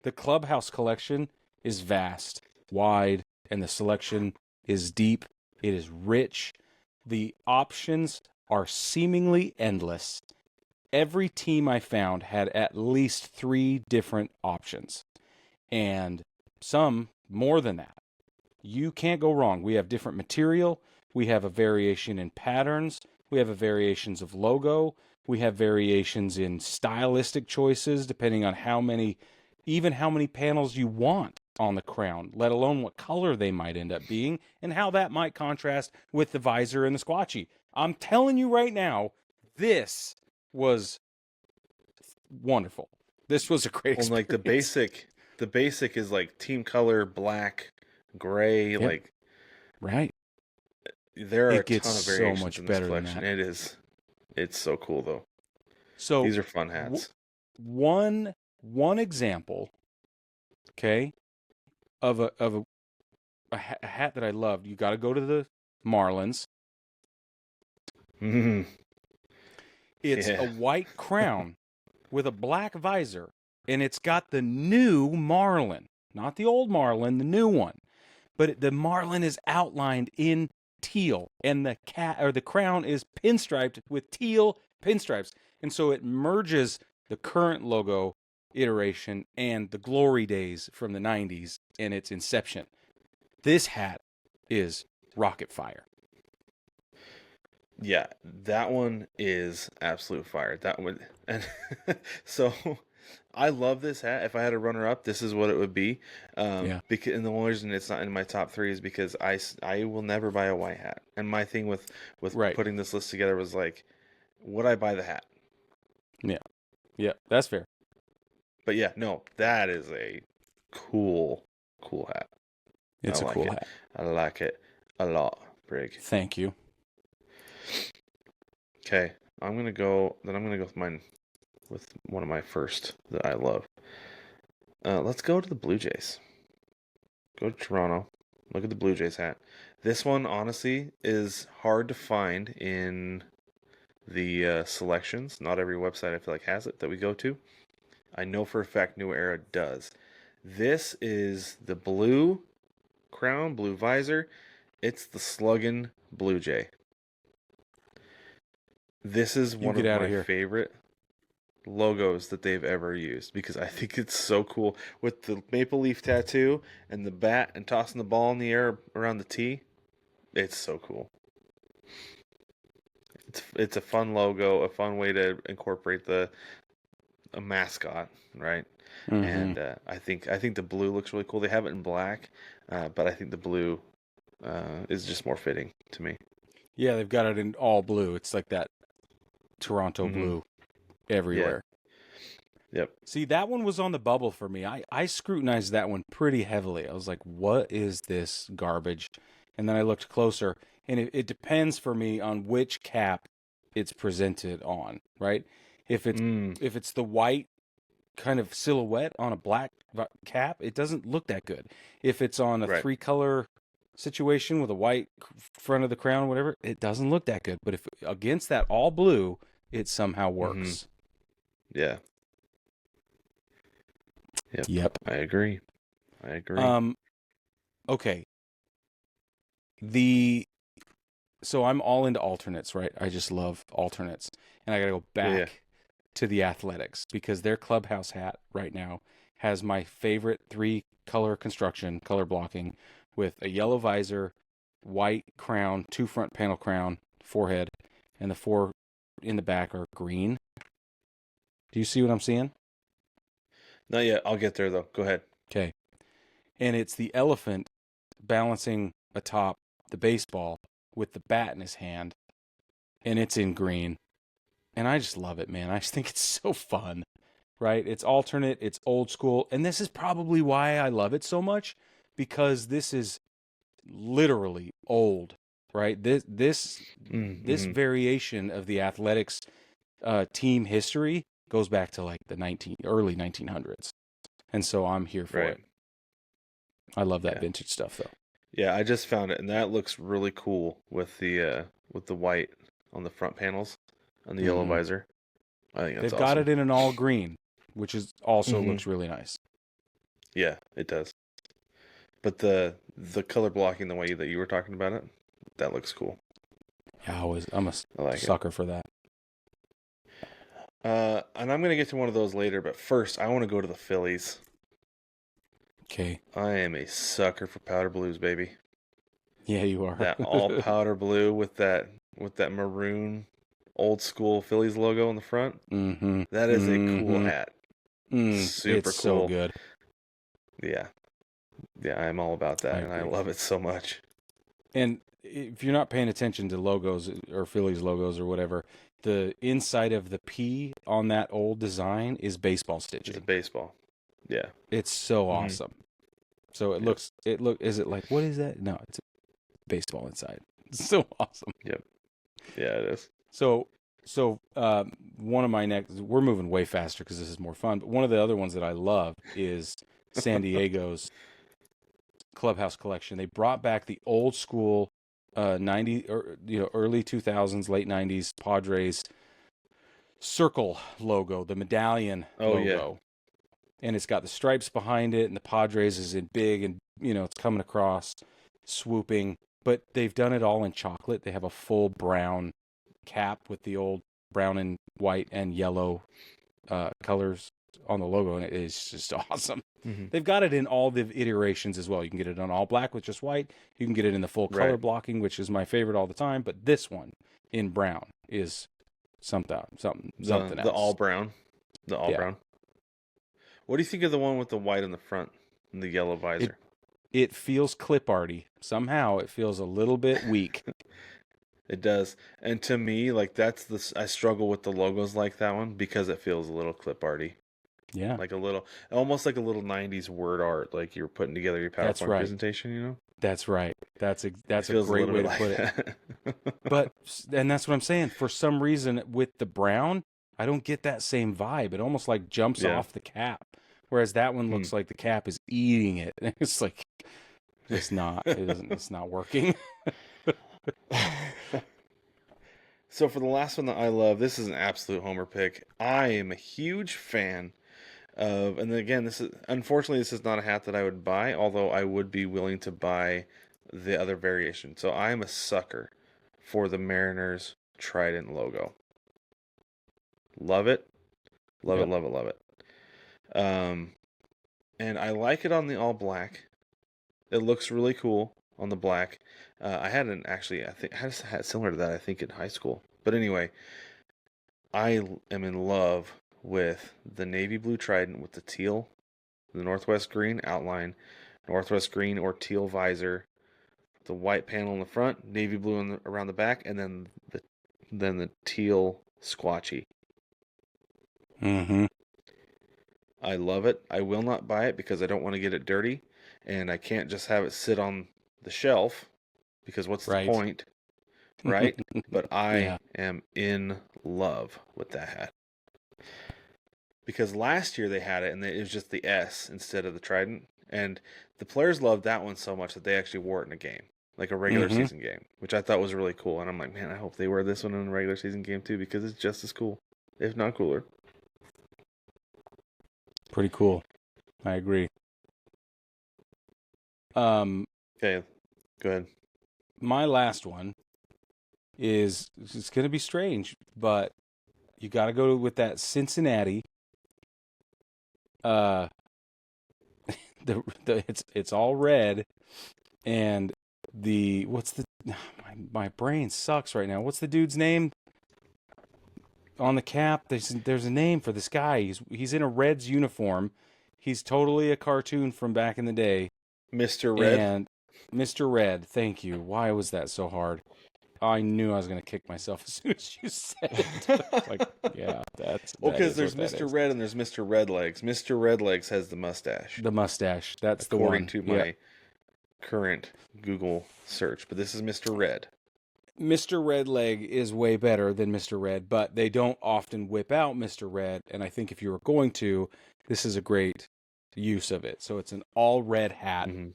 The Clubhouse collection is vast, wide, and the selection is deep. It is rich. The options are seemingly endless. Every team I found had at least 3 different options, and some more than that. You can't go wrong. We have different material. We have a variation in patterns. We have a variations of logo. We have variations in stylistic choices depending on even how many panels you want on the crown, let alone what color they might end up being and how that might contrast with the visor and the squatchy. I'm telling you right now, this was wonderful. This was a great Well, like experience. the basic is like team color, black, gray. Yep. Like Right. there are a It gets ton of so variations much in this better than collection. that. It's so cool though. So These are fun w- hats. one example, okay, of a hat that I loved. You got to go to the Marlins. Mhm. It's a Yeah. white crown with a black visor, and it's got the new Marlin, not the old Marlin, the new one. But the Marlin is outlined in teal, and the crown is pinstriped with teal pinstripes, and so it merges the current logo iteration and the glory days from the '90s and its inception. This hat is rocket fire. Yeah, that one is absolute fire. That one, and so I love this hat. If I had a runner up, this is what it would be. Yeah, Because and the only reason it's not in my top three is because I will never buy a white hat. And my thing with right. putting this list together was like, would I buy the hat? Yeah, yeah, that's fair. But yeah, no, that is a cool hat. I It's a like cool it. hat. I like it a lot, Brig. Thank you. Okay, I'm gonna go with mine with one of my first that I love. Let's go to the Blue Jays. Go to Toronto. Look at the Blue Jays hat. This one, honestly, is hard to find in the selections. Not every website I feel like has it that we go to. I know for a fact New Era does. This is the blue crown, blue visor. It's the Sluggin' Blue Jay. This is You one get of out of my here. favorite logos that they've ever used because I think it's so cool with the maple leaf tattoo and the bat and tossing the ball in the air around the tee. It's so cool. It's a fun logo, a fun way to incorporate the a mascot, right? Mm-hmm. And I think the blue looks really cool. They have it in black, but I think the blue is just more fitting to me. Yeah, they've got it in all blue. It's like that Toronto Hmm. blue Yeah. everywhere. Yep. See, that one was on the bubble for me. I scrutinized that one pretty heavily. I was like, what is this garbage? And then I looked closer, and it depends for me on which cap it's presented on, right? If it's Mm. if it's the white kind of silhouette on a black cap, it doesn't look that good. If it's on a Right. 3 color situation with a white front of the crown, whatever, it doesn't look that good. But if against that all blue, it somehow Hmm. works. Yeah. Yep. Yep. I agree. I agree. Um. Okay. The So I'm all into alternates, right? I just love alternates, and I got to go Yeah. Yeah. back to the Athletics because their clubhouse hat right now has my favorite 3 color construction, color blocking, with a yellow visor, white crown, 2 front panel crown, forehead, and the 4 in the back are green. Do you see what I'm seeing? Not yet. I'll get there though. Go ahead. Okay. And it's the elephant balancing atop the baseball with the bat in his hand, and it's in green. And I just love it, man. I just think it's so fun, right? It's alternate, it's old school, and this is probably why I love it so much because this is literally old, right? This Mm-hmm. variation of the Athletics team history goes back to like the early 1900s, and so I'm here for Right. it. I love that Yeah. vintage stuff though. Yeah. I just found it, and that looks really cool with the white on the front panels and the yellow Hmm. visor. I think that's They've got awesome. it in an all green, which is also Hmm. looks really nice. Yeah, it does. But the color blocking the way that you were talking about it, that looks cool. Yeah, I'm a I like it. sucker for that. And I'm gonna get to one of those later, but first I want to go to the Phillies. Okay. I am a sucker for powder blues, baby. Yeah, you are. That all powder blue with that maroon old school Phillies logo on the front. Mm-hmm. That is a cool Mm-hmm. hat. Super It's so cool. good. Yeah. Yeah, I'm all about I that and I agree. love it so much. And if you're not paying attention to logos or Phillies logos or whatever, the inside of the P on that old design is baseball It's a stitching. baseball. Yeah. It's so Mm-hmm. awesome. So Yep. is it like, what is that? No, it's baseball inside. It's so awesome. Yep. Yeah, it is. So one of my next, we're moving way faster because this is more fun. But one of the other ones that I love is San Diego's Clubhouse collection. They brought back the old school 90 or early 2000s, late 90s Padres circle logo, the medallion Oh yeah. logo. And it's got the stripes behind it, and the Padres is in big, and it's coming across, swooping. But they've done it all in chocolate. They have a full brown cap with the old brown and white and yellow colors on the logo, and it is just awesome. Mm-hmm. They've got it in all the iterations as well. You can get it on all black with just white. You can get it in the full color Right. blocking, which is my favorite all the time. But this one in brown is something The all else. brown. The all Yeah. brown. What do you think of the one with the white in the front and the yellow visor? It feels clip arty. Somehow it feels a little bit weak. It does. And to me, like I struggle with the logos like that one because it feels a little clip arty. Yeah. Like almost like a little 90s word art, like you're putting together your That's PowerPoint right. presentation, you know? That's right. That's It a feels a great little way bit to like put it. that. And that's what I'm saying. For some reason, with the brown, I don't get that same vibe. It almost like jumps Yeah. off the cap, whereas that one looks like the cap is eating it. It's like it's not. It doesn't. It's not working. So for the last one that I love, this is an absolute homer pick. I am a huge fan of, and again, this is not a hat that I would buy, although I would be willing to buy the other variation. So I am a sucker for the Mariners Trident logo. Love it. Love it, Yep. love it, love it. And I like it on the all black. It looks really cool on the black. I had I think I had a hat similar to that, I think, in high school. But anyway, I am in love with the navy blue trident with the teal, the northwest green outline, northwest green or teal visor, the white panel in the front, navy blue around the back, and then the teal squatchy. Mm-hmm. I love it. I will not buy it because I don't want to get it dirty, and I can't just have it sit on the shelf because what's the Right. point, right? But Yeah. I am in love with that hat. Because last year they had it and it was just the S instead of the trident, and the players loved that one so much that they actually wore it in a game, like a regular season game, which I thought was really cool. And I'm like, man, I hope they wear this one in a regular season game too because it's just as cool, if not cooler. Pretty cool. I agree. Okay, go ahead. My last one is it's going to be strange, but you got to go with that Cincinnati. It's all red, and what's the my brain sucks right now. What's the dude's name on the cap? There's a name for this guy. He's in a Reds uniform. He's totally a cartoon from back in the day. Mr. Red. And Mr. Red, thank you. Why was that so hard? I knew I was going to kick myself as soon as you said it. Like, yeah, well, because there's Mr. Red and there's Mr. Redlegs. Mr. Redlegs has the mustache. The mustache. That's the one. According to my current Google search. But this is Mr. Red. Mr. Redleg is way better than Mr. Red, but they don't often whip out Mr. Red. And I think if you were going to, this is a great use of it. So it's an all red hat. Mm-hmm.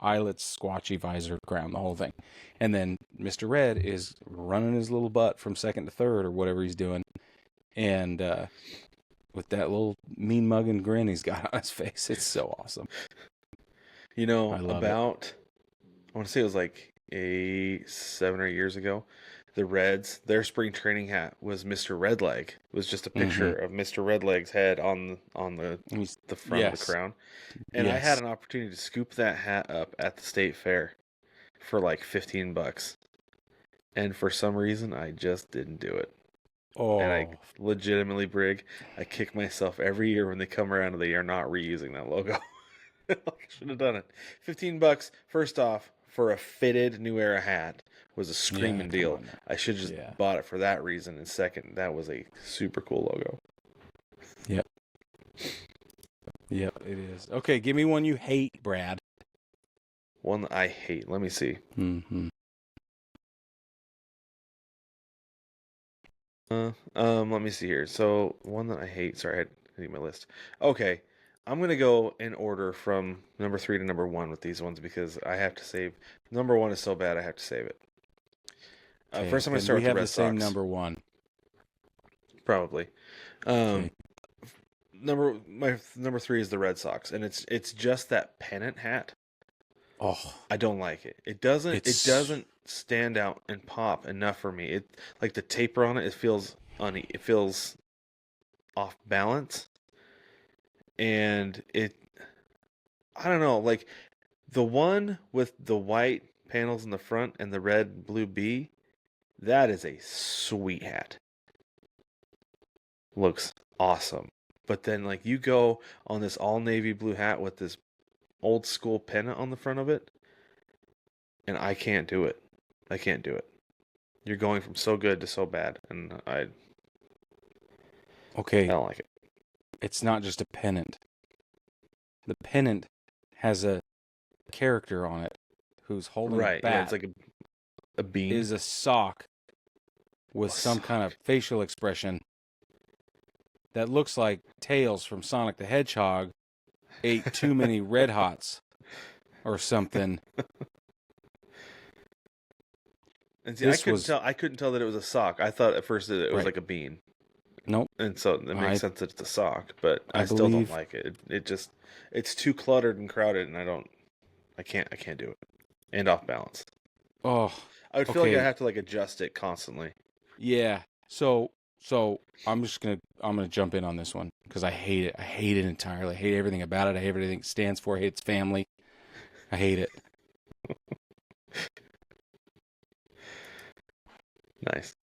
Eyelets, squatchy visor, crown, the whole thing. And then Mr. Red is running his little butt from second to third or whatever he's doing. And with that little mean mugging grin he's got on his face. It's so awesome. You know, I love it. about, I want to say it was like 7 or 8 years ago, the Reds, their spring training hat was Mr. Redleg. It was just a picture of Mr. Redleg's head the front of the Yes. crown. And I had Yes. an opportunity to scoop that hat up at the state fair for like $15. And for some reason, I just didn't do it. And I Oh, legitimately, Brig, I kick myself every year when they come around and they are not reusing that logo. I should have done it. $15, first off, for a fitted New Era hat was a yeah. screaming Come deal. on now. I should have just Yeah. bought it for that reason. And second, that was a super cool logo. Yep. Yep, it is. Okay, give me one you hate, Brad. One that I hate. Let me see. Mm-hmm. Let me see here. So one that I hate. Sorry, I need my list. Okay, I'm gonna go in order from number 3 to number 1 with these ones because I have to save. Number 1 is so bad I have to save it. Okay, First, I'm gonna then start we with the have the Red same Sox. number one. Probably. Okay. Number 3 is the Red Sox, and it's just that pennant hat. Oh, I don't like it. It doesn't it's stand out and pop enough for me. It like the taper on it. It feels off balance, and I don't know. Like the one with the white panels in the front and the red blue B. That is a sweet hat. Looks awesome. But then like you go on this all navy blue hat with this old school pennant on the front of it, and I can't do it. I can't do it. You're going from so good to so bad, and I okay. don't like it. It's not just a pennant. The pennant has a character on it who's holding a Right? Yeah, it's bat. like a bean. Is a sock with A some kind sock. of facial expression that looks like Tails from Sonic the Hedgehog ate too many Red Hots or something. And see, This was I couldn't tell that it was a sock. I thought at first that it was right. like a bean, Nope. and so it makes I sense that it's a sock. But I I still don't believe. like it. It's too cluttered and crowded, and I can't do it. And off balance. Oh, I would feel like I okay. have to like adjust it constantly. Yeah. So I'm gonna jump in on this one because I hate it. I hate it entirely. I hate everything about it. I hate everything it stands for. I hate its family. I hate it. Nice.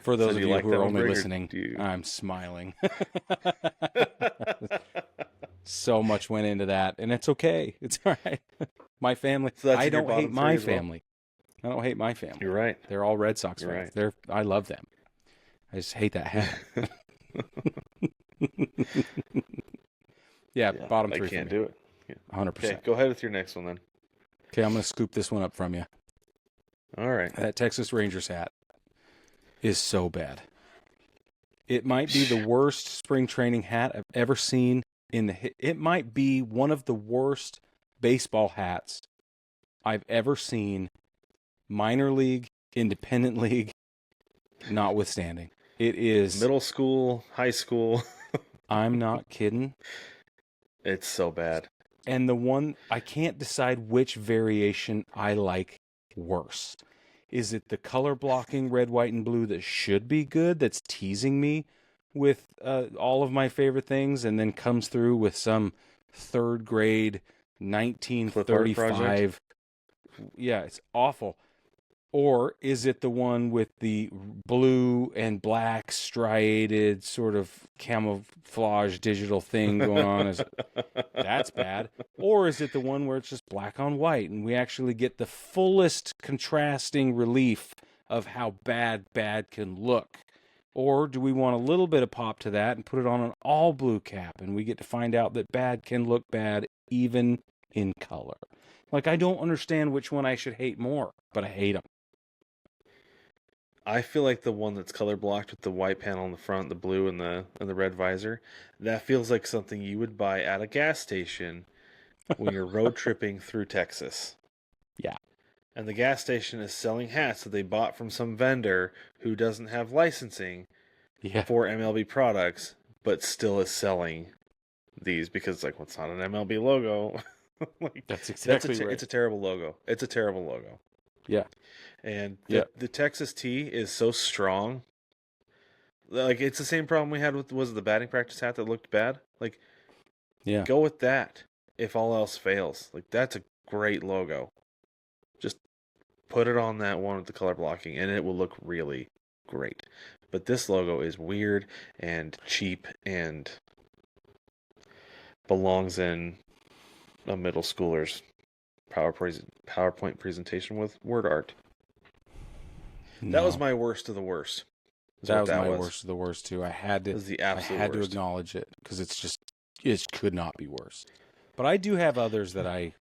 For So those do of you you like who that are one, only Brig, or listening, do you? I'm smiling. So much went into that, and it's okay. It's all right. My family. So that's I in your don't hate bottom three my as well. family. I don't hate my family. You're right. They're all Red Sox You're fans. right. I love them. I just hate that hat. Yeah, Yeah, bottom I three for can't me. do it. Yeah. Okay, 100%. go ahead with your next one then. Okay, I'm going to scoop this one up from you. All right. That Texas Rangers hat is so bad. It might be the worst spring training hat I've ever seen it might be one of the worst baseball hats I've ever seen, minor league, independent league, notwithstanding. It is, Middle school, high school. I'm not kidding. It's so bad. And the one, I can't decide which variation I like worse. Is it the color blocking red, white, and blue that should be good, that's teasing me with all of my favorite things, and then comes through with some third grade Clip art project. 1935? Yeah, it's awful. Or is it the one with the blue and black striated sort of camouflage digital thing going on? That's bad. Or is it the one where it's just black on white and we actually get the fullest contrasting relief of how bad can look? Or do we want a little bit of pop to that and put it on an all blue cap and we get to find out that bad can look bad even in color? Like, I don't understand which one I should hate more, but I hate them. I feel like the one that's color blocked with the white panel in the front, the blue and the red visor, that feels like something you would buy at a gas station when you're road tripping through Texas. Yeah. And the gas station is selling hats that they bought from some vendor who doesn't have licensing Yeah. for MLB products, but still is selling these because like, what's not an MLB logo? Like, That's exactly right. It's a terrible logo. It's a terrible logo. Yeah. And Yeah. the Texas T is so strong. Like, it's the same problem we had with, was it the batting practice hat that looked bad? Like, Yeah. go with that if all else fails. Like, that's a great logo. Just put it on that one with the color blocking and it will look really great. But this logo is weird and cheap and belongs in a middle schooler's PowerPoint presentation with word art. No. That was my worst of the worst. That was my worst of the worst too. I had to. It was the absolute I had worst. to acknowledge it because it could not be worse. But I do have others that I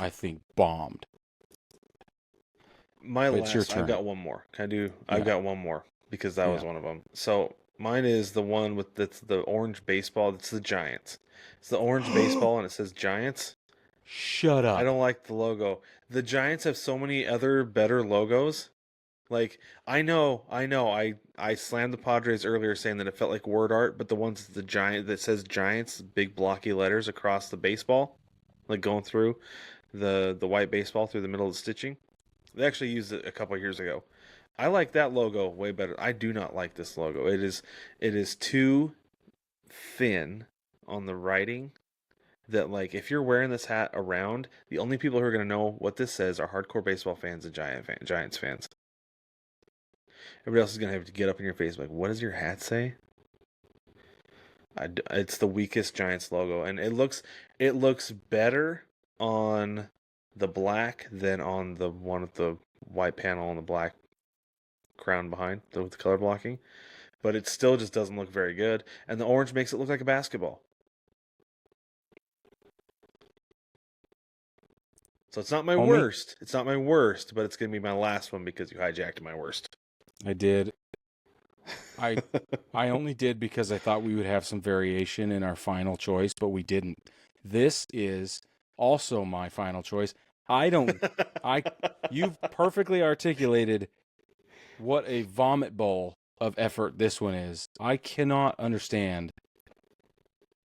think bombed. My But it's your last, turn. I've got one more. Can I do? Yeah. I've got one more because that was one of them. So mine is the one with that's the orange baseball. It's the Giants. It's the orange baseball and it says Giants. Shut up. I don't like the logo. The Giants have so many other better logos. Like, I slammed the Padres earlier saying that it felt like word art, but the ones the giant that says Giants, big blocky letters across the baseball, like going through the white baseball through the middle of the stitching. They actually used it a couple of years ago. I like that logo way better. I do not like this logo. It is too thin on the writing that, like, if you're wearing this hat around, the only people who are going to know what this says are hardcore baseball fans and Giants fans. Everybody else is going to have to get up in your face like, what does your hat say? It's the weakest Giants logo, and it looks better on the black than on the one with the white panel and the black crown behind with the color blocking. But it still just doesn't look very good, and the orange makes it look like a basketball. So it's not my worst. It's not my worst, but it's going to be my last one because you hijacked my worst. I did. I only did because I thought we would have some variation in our final choice, but we didn't. This is also my final choice. You've perfectly articulated what a vomit bowl of effort this one is. I cannot understand.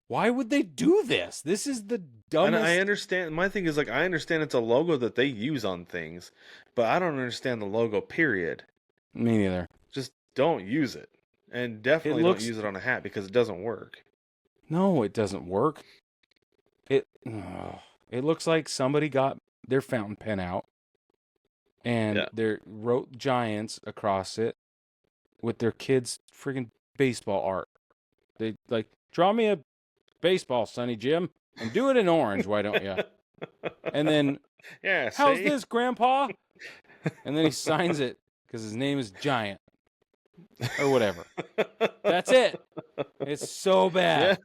Why would they do this? This is the dumbest. And I understand. My thing is, like, I understand it's a logo that they use on things, but I don't understand the logo, period. Me neither. Just don't use it. And definitely don't use it on a hat because it doesn't work. No, it doesn't work. It looks like somebody got their fountain pen out and they wrote Giants across it with their kids' freaking baseball art. They like, draw me a baseball, Sonny Jim, and do it in orange, why don't you? And then, how's this, Grandpa? And then he signs it because his name is Giant. Or whatever. That's it. It's so bad.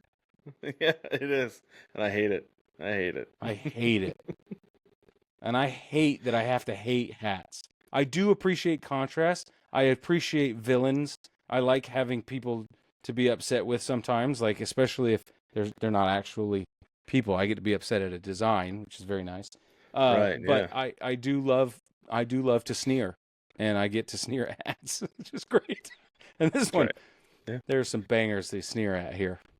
Yeah, it is. And I hate it. I hate it. And I hate that I have to hate hats. I do appreciate contrast. I appreciate villains. I like having people to be upset with sometimes, like especially if they're not actually people. I get to be upset at a design, which is very nice. Right. But yeah. I do love to sneer, and I get to sneer at hats, which is great. And this one, there's some bangers they sneer at here.